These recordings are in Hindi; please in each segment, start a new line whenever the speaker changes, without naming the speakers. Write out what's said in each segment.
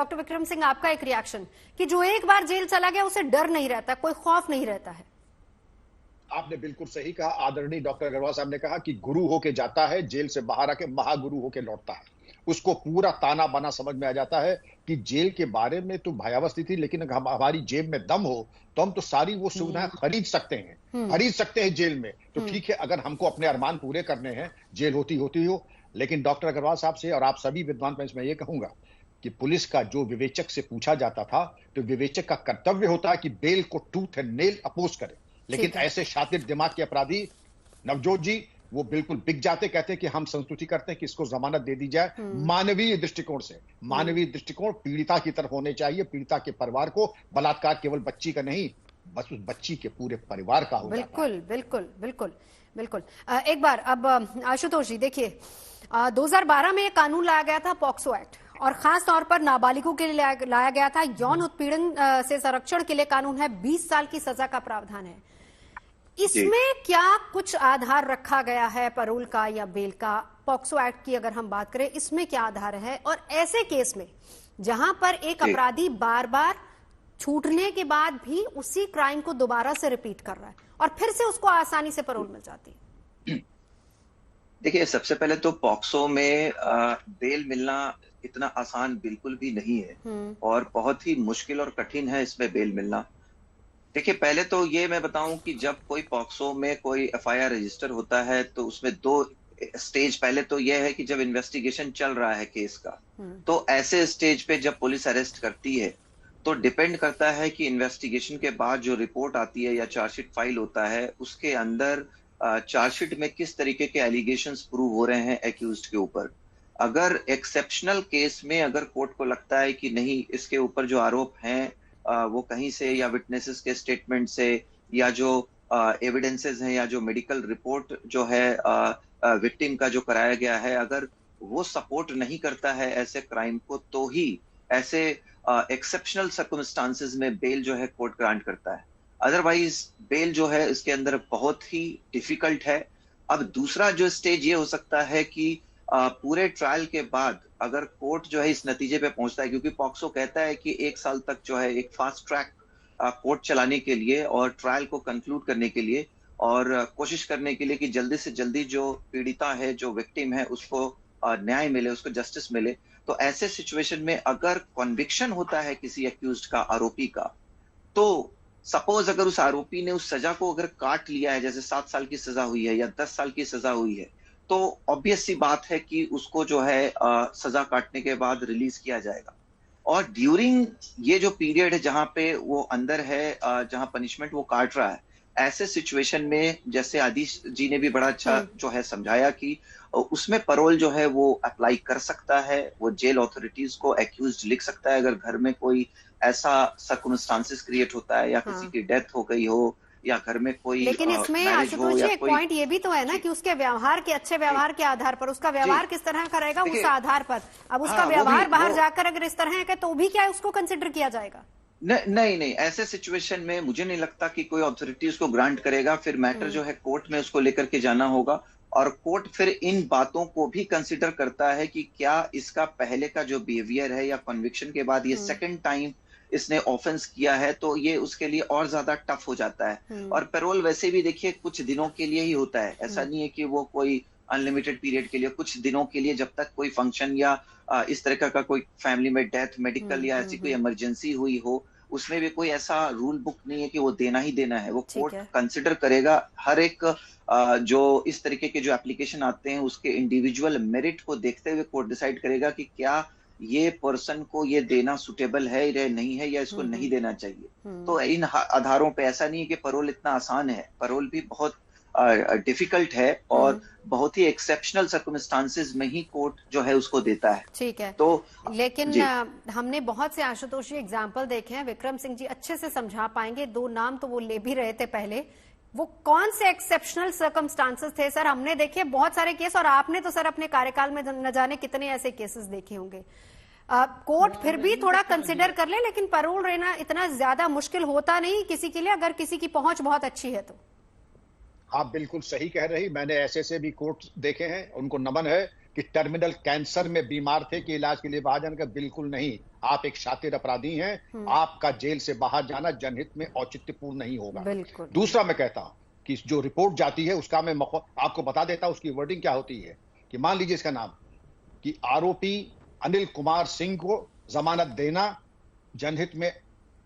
डॉक्टर विक्रम सिंह, आपका एक रिएक्शन कि जो एक बार जेल चला गया उसे डर नहीं रहता, कोई खौफ नहीं रहता है।
आपने बिल्कुल सही कहा। आदरणीय डॉक्टर अग्रवाल साहब ने कहा कि गुरु होके जाता है, जेल से बाहर आके महागुरु होके लौटता है। उसको पूरा ताना बाना समझ में आ जाता है कि जेल के बारे में तो भयावह स्थिति, लेकिन अगर हमारी जेब में दम हो तो हम तो सारी वो सुविधाएं खरीद सकते हैं जेल में। तो ठीक है, अगर हमको अपने अरमान पूरे करने हैं, जेल होती हो। लेकिन डॉक्टर अग्रवाल साहब से और आप सभी विद्वान पंच में ये कहूंगा कि पुलिस का जो विवेचक से पूछा जाता था, तो विवेचक का कर्तव्य होता है कि बेल को टूथ एंड नेल अपोज करे। लेकिन ऐसे शातिर दिमाग के अपराधी नवजोत जी वो बिल्कुल बिक जाते, कहते हैं कि हम संस्तुति करते हैं कि इसको जमानत दे दी जाए। मानवीय दृष्टिकोण से, मानवीय दृष्टिकोण पीड़िता की तरफ होने चाहिए। पीड़िता के परिवार को बलात्कार केवल बच्ची का नहीं, बस उस बच्ची के पूरे परिवार का हो जाता है।
बिल्कुल। एक बार अब आशुतोष जी देखिए, 2012 में एक कानून लाया गया था, पॉक्सो एक्ट, और खास तौर पर नाबालिगों के लिए लाया गया था। यौन उत्पीड़न से संरक्षण के लिए कानून है, 20 साल की सजा का प्रावधान है। इसमें क्या कुछ आधार रखा गया है पैरोल का या बेल का? पॉक्सो एक्ट की अगर हम बात करें, इसमें क्या आधार है? और ऐसे केस में जहां पर एक अपराधी बार बार छूटने के बाद भी उसी क्राइम को दोबारा से रिपीट कर रहा है और फिर से उसको आसानी से पैरोल मिल जाती है।
देखिए, सबसे पहले तो पॉक्सो में बेल मिलना इतना आसान बिल्कुल भी नहीं है और बहुत ही मुश्किल और कठिन है इसमें बेल मिलना। देखिए, पहले तो ये मैं बताऊं कि जब कोई पॉक्सो में कोई एफआईआर रजिस्टर होता है तो उसमें 2 स्टेज, पहले तो यह है कि जब इन्वेस्टिगेशन चल रहा है केस का, तो ऐसे स्टेज पे जब पुलिस अरेस्ट करती है तो डिपेंड करता है कि इन्वेस्टिगेशन के बाद जो रिपोर्ट आती है या चार्जशीट फाइल होता है उसके अंदर चार्जशीट में किस तरीके के एलिगेशंस प्रूव हो रहे हैं एक्यूज्ड के ऊपर। अगर एक्सेप्शनल केस में अगर कोर्ट को लगता है कि नहीं, इसके ऊपर जो आरोप हैं वो कहीं से या विटनेसेस के स्टेटमेंट से या जो एविडेंसेस हैं या जो मेडिकल रिपोर्ट जो है विक्टिम का जो कराया गया है, अगर वो सपोर्ट नहीं करता है ऐसे क्राइम को, तो ही ऐसे एक्सेप्शनल सर्कमस्टांसेस में बेल जो है कोर्ट ग्रांट करता है। अदरवाइज बेल जो है इसके अंदर बहुत ही डिफिकल्ट है। अब दूसरा जो स्टेज ये हो सकता है कि पूरे ट्रायल के बाद अगर कोर्ट जो है इस नतीजे पे पहुंचता है, क्योंकि पॉक्सो कहता है कि 1 साल तक जो है एक फास्ट ट्रैक कोर्ट चलाने के लिए और ट्रायल को कंक्लूड करने के लिए और कोशिश करने के लिए कि जल्दी से जल्दी जो पीड़िता है, जो विक्टिम है, उसको न्याय मिले, उसको जस्टिस मिले। तो ऐसे सिचुएशन में अगर कन्विक्शन होता है किसी एक्यूज्ड का, आरोपी का, तो सपोज अगर उस आरोपी ने उस सजा को अगर काट लिया है, जैसे 7 साल की सजा हुई है या 10 साल की सजा हुई है, तो ऑब्वियस सी बात है कि उसको जो है सजा काटने के बाद रिलीज किया जाएगा। और ड्यूरिंग ये जो पीरियड है जहां पे वो अंदर है, जहां पनिशमेंट वो काट रहा है, ऐसे सिचुएशन में जैसे आदिश जी ने भी बड़ा अच्छा जो है समझाया कि उसमें पैरोल जो है वो अप्लाई कर सकता है। वो जेल ऑथोरिटीज को एक्यूज्ड लिख सकता है अगर घर में कोई ऐसा सर्कमस्टांसेस क्रिएट होता है या किसी की डेथ हो गई हो या घर में कोई,
लेकिन इसमें आशुतोष जी एक पॉइंट ये भी तो है ना कि उसके व्यवहार के, अच्छे व्यवहार के आधार पर, उसका व्यवहार किस तरह का रहेगा उस आधार पर। अब उसका व्यवहार बाहर जाकर अगर इस तरह है तो भी क्या उसको कंसिडर किया जाएगा?
नहीं, ऐसे सिचुएशन में मुझे नहीं लगता कि कोई अथॉरिटी उसको ग्रांट करेगा। फिर मैटर जो है कोर्ट में उसको लेकर के जाना होगा और कोर्ट फिर इन बातों को भी कंसिडर करता है कि क्या इसका पहले का जो बिहेवियर है या कन्विक्शन के बाद ये सेकंड टाइम इसने ऑफेंस किया है, तो ये उसके लिए और ज्यादा टफ हो जाता है। और पैरोल वैसे भी देखिए कुछ दिनों के लिए ही होता है, ऐसा नहीं है कि वो कोई अनलिमिटेड पीरियड के लिए, कुछ दिनों के लिए, जब तक कोई फंक्शन या इस तरह का कोई फैमिली में डेथ, मेडिकल या ऐसी कोई इमरजेंसी हुई हो, उसमें भी कोई ऐसा रूल बुक नहीं है कि वो देना ही देना है। वो कोर्ट कंसिडर करेगा हर एक जो इस तरीके के जो एप्लीकेशन आते हैं उसके इंडिविजुअल मेरिट को देखते हुए कोर्ट डिसाइड करेगा कि क्या ये पर्सन को ये देना सुटेबल है या नहीं है, या इसको नहीं देना चाहिए। तो इन आधारों पे ऐसा नहीं है कि पैरोल इतना आसान है, पैरोल भी बहुत डिफिकल्ट है और बहुत ही एक्सेप्शनल सर्कमस्टांसेस में ही कोर्ट जो है उसको देता है।
ठीक है,
तो
लेकिन हमने बहुत से आशुतोष एग्जाम्पल देखे हैं, विक्रम सिंह जी अच्छे से समझा पाएंगे। 2 नाम तो वो ले भी रहे थे पहले, वो कौन से एक्सेप्शनल सर्कमस्टांसेस थे? सर हमने देखे बहुत सारे केस और आपने तो सर अपने कार्यकाल में न जाने कितने ऐसे केसेस देखे होंगे। कोर्ट फिर भी थोड़ा कंसिडर कर ले, लेकिन पैरोल रहना इतना ज्यादा मुश्किल होता नहीं किसी के लिए, अगर किसी की पहुंच बहुत अच्छी है तो।
आप बिल्कुल सही कह रही। मैंने ऐसे भी कोर्ट देखे हैं, उनको नमन है कि टर्मिनल कैंसर में बीमार थे कि इलाज के लिए बाहर जाने का, बिल्कुल नहीं। आप एक शातिर अपराधी हैं, आपका जेल से बाहर जाना जनहित में औचित्यपूर्ण नहीं होगा। दूसरा मैं कहता हूं कि जो रिपोर्ट जाती है उसका मैं आपको बता देता हूं उसकी वर्डिंग क्या होती है कि मान लीजिए इसका नाम कि आरोपी अनिल कुमार सिंह को जमानत देना जनहित में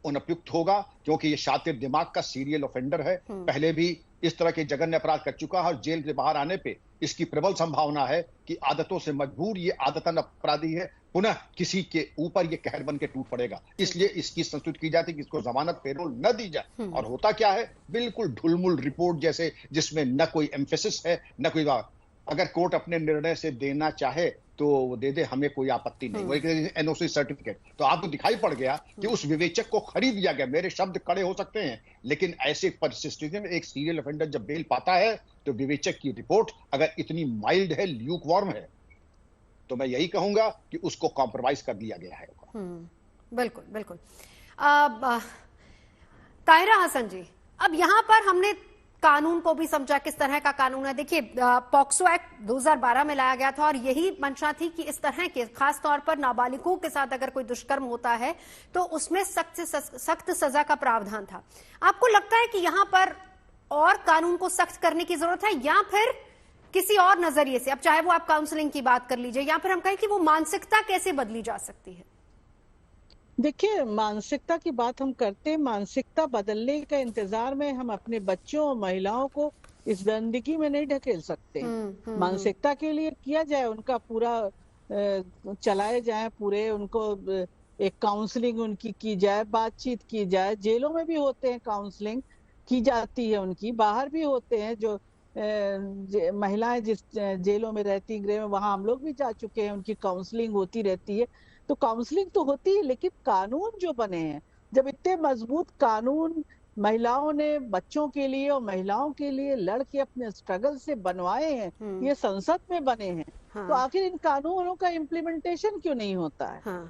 अनुपयुक्त होगा, क्योंकि ये शातिर दिमाग का सीरियल ऑफेंडर है, पहले भी इस तरह के जघन्य अपराध कर चुका है और जेल से बाहर आने पे इसकी प्रबल संभावना है कि आदतों से मजबूर ये आदतन अपराधी है, पुनः किसी के ऊपर ये कहर बन के टूट पड़ेगा। इसलिए इसकी संस्तुति की जाती है कि इसको जमानत पेरोल न दी जाए। और होता क्या है, बिल्कुल ढुलमुल रिपोर्ट जैसे, जिसमें न कोई एम्फेसिस है न कोई बात। अगर कोर्ट अपने निर्णय से देना चाहे तो वो दे दे, हमें कोई आपत्ति नहीं। वही एनओसी सर्टिफिकेट तो आपको दिखाई पड़ गया कि उस विवेचक को खरीद लिया गया। मेरे शब्द कड़े हो सकते हैं, लेकिन ऐसे परिस्थिति में एक सीरियल ऑफेंडर जब बेल पाता है तो विवेचक की रिपोर्ट अगर इतनी माइल्ड है, ल्यूक वार्म है, तो मैं यही कहूंगा कि उसको कॉम्प्रोमाइज कर दिया गया है।
बिल्कुल बिल्कुल। ताहिरा हसन जी, अब यहां पर हमने कानून को भी समझा, किस तरह का कानून है। देखिए, पॉक्सो एक्ट 2012 में लाया गया था और यही मंशा थी कि इस तरह के खास तौर पर नाबालिगों के साथ अगर कोई दुष्कर्म होता है तो उसमें सख्त से सख्त सजा का प्रावधान था। आपको लगता है कि यहां पर और कानून को सख्त करने की जरूरत है, या फिर किसी और नजरिए से, अब चाहे वो आप काउंसलिंग की बात कर लीजिए, या फिर हम कहें कि वो मानसिकता कैसे बदली जा सकती है?
देखिए, मानसिकता की बात हम करते हैं, मानसिकता बदलने का इंतजार में हम अपने बच्चों और महिलाओं को इस गंदगी में नहीं ढकेल सकते। मानसिकता के लिए किया जाए, उनका पूरा चलाए जाए, पूरे उनको एक काउंसलिंग उनकी की जाए, बातचीत की जाए। जेलों में भी होते हैं, काउंसलिंग की जाती है उनकी, बाहर भी होते हैं। जो महिलाएं जिस जेलों में रहती, गृह में, वहां हम लोग भी जा चुके हैं, उनकी काउंसलिंग होती रहती है। तो काउंसलिंग तो होती है, लेकिन कानून जो बने हैं, जब इतने मजबूत कानून महिलाओं ने बच्चों के लिए और महिलाओं के लिए लड़ के अपने स्ट्रगल से बनवाए हैं, ये संसद में बने हैं, तो आखिर इन कानूनों का इम्प्लीमेंटेशन क्यों नहीं होता है?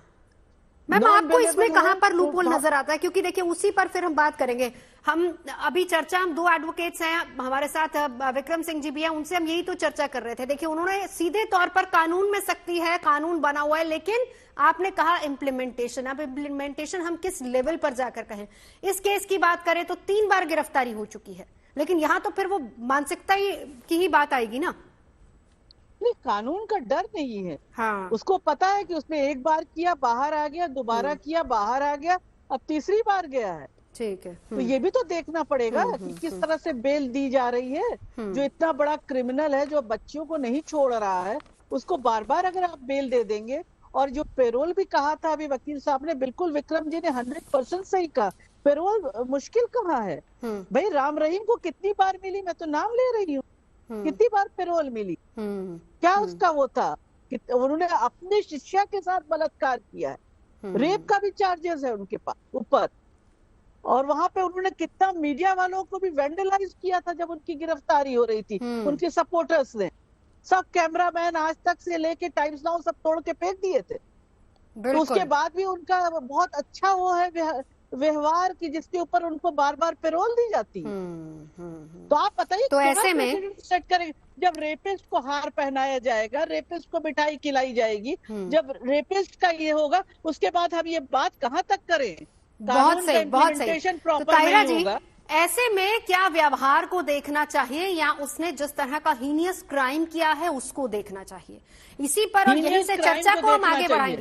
मैम, आपको इसमें कहां पर लूपहोल नजर आता है? क्योंकि देखिए, उसी पर फिर हम बात करेंगे। हम अभी चर्चा, हम दो एडवोकेट्स हैं हमारे साथ, विक्रम सिंह जी भी हैं, उनसे हम यही तो चर्चा कर रहे थे। देखिए, उन्होंने सीधे तौर पर कानून में सख्ती है, कानून बना हुआ है, लेकिन आपने कहा इम्प्लीमेंटेशन। अब इम्प्लीमेंटेशन हम किस लेवल पर जाकर कहें? इस केस की बात करें तो 3 बार गिरफ्तारी हो चुकी है, लेकिन यहां तो फिर वो मानसिकता की ही बात आएगी ना।
नहीं, कानून का डर नहीं है। उसको पता है कि उसने एक बार किया, बाहर आ गया, दोबारा किया, बाहर आ गया, अब तीसरी बार गया है।
ठीक है।
तो ये भी तो देखना पड़ेगा कि किस तरह से बेल दी जा रही है। जो इतना बड़ा क्रिमिनल है, जो बच्चियों को नहीं छोड़ रहा है, उसको बार बार अगर आप बेल दे देंगे। और जो पेरोल भी कहा था अभी वकील साहब ने, बिल्कुल विक्रम जी ने 100% सही कहा, पेरोल मुश्किल कहाँ है भाई? राम रहीम को कितनी बार मिली? मैं तो नाम ले रही हूँ, कितनी बार पेरोल मिली? क्या उसका वो था कि उन्होंने अपने शिष्या के साथ बलात्कार किया है, रेप का भी चार्जेस है उनके पास ऊपर। और वहां पे उन्होंने कितना मीडिया वालों को भी वेंडलाइज किया था जब उनकी गिरफ्तारी हो रही थी। उनके सपोर्टर्स ने सब कैमरामैन आज तक से लेके टाइम्स नाउ सब तोड़ के फेंक दिए थे। तो उसके बाद भी उनका बहुत अच्छा वो है व्यवहार की, जिसके ऊपर उनको बार बार पेरोल दी जाती है। तो आप बताइए,
तो ऐसे में
सेट करेंगे जब रेपिस्ट को हार पहनाया जाएगा, रेपिस्ट को मिठाई खिलाई जाएगी, जब रेपिस्ट का ये होगा, उसके बाद हम ये बात कहाँ तक करें?
बहुत सही, बहुत सही। तो ताहिरा जी, ऐसे में क्या व्यवहार को देखना चाहिए, या उसने जिस तरह का हीनियस क्राइम किया है उसको देखना चाहिए? इसी पर और यहीं से चर्चा को हम आगे बढ़ाएंगे।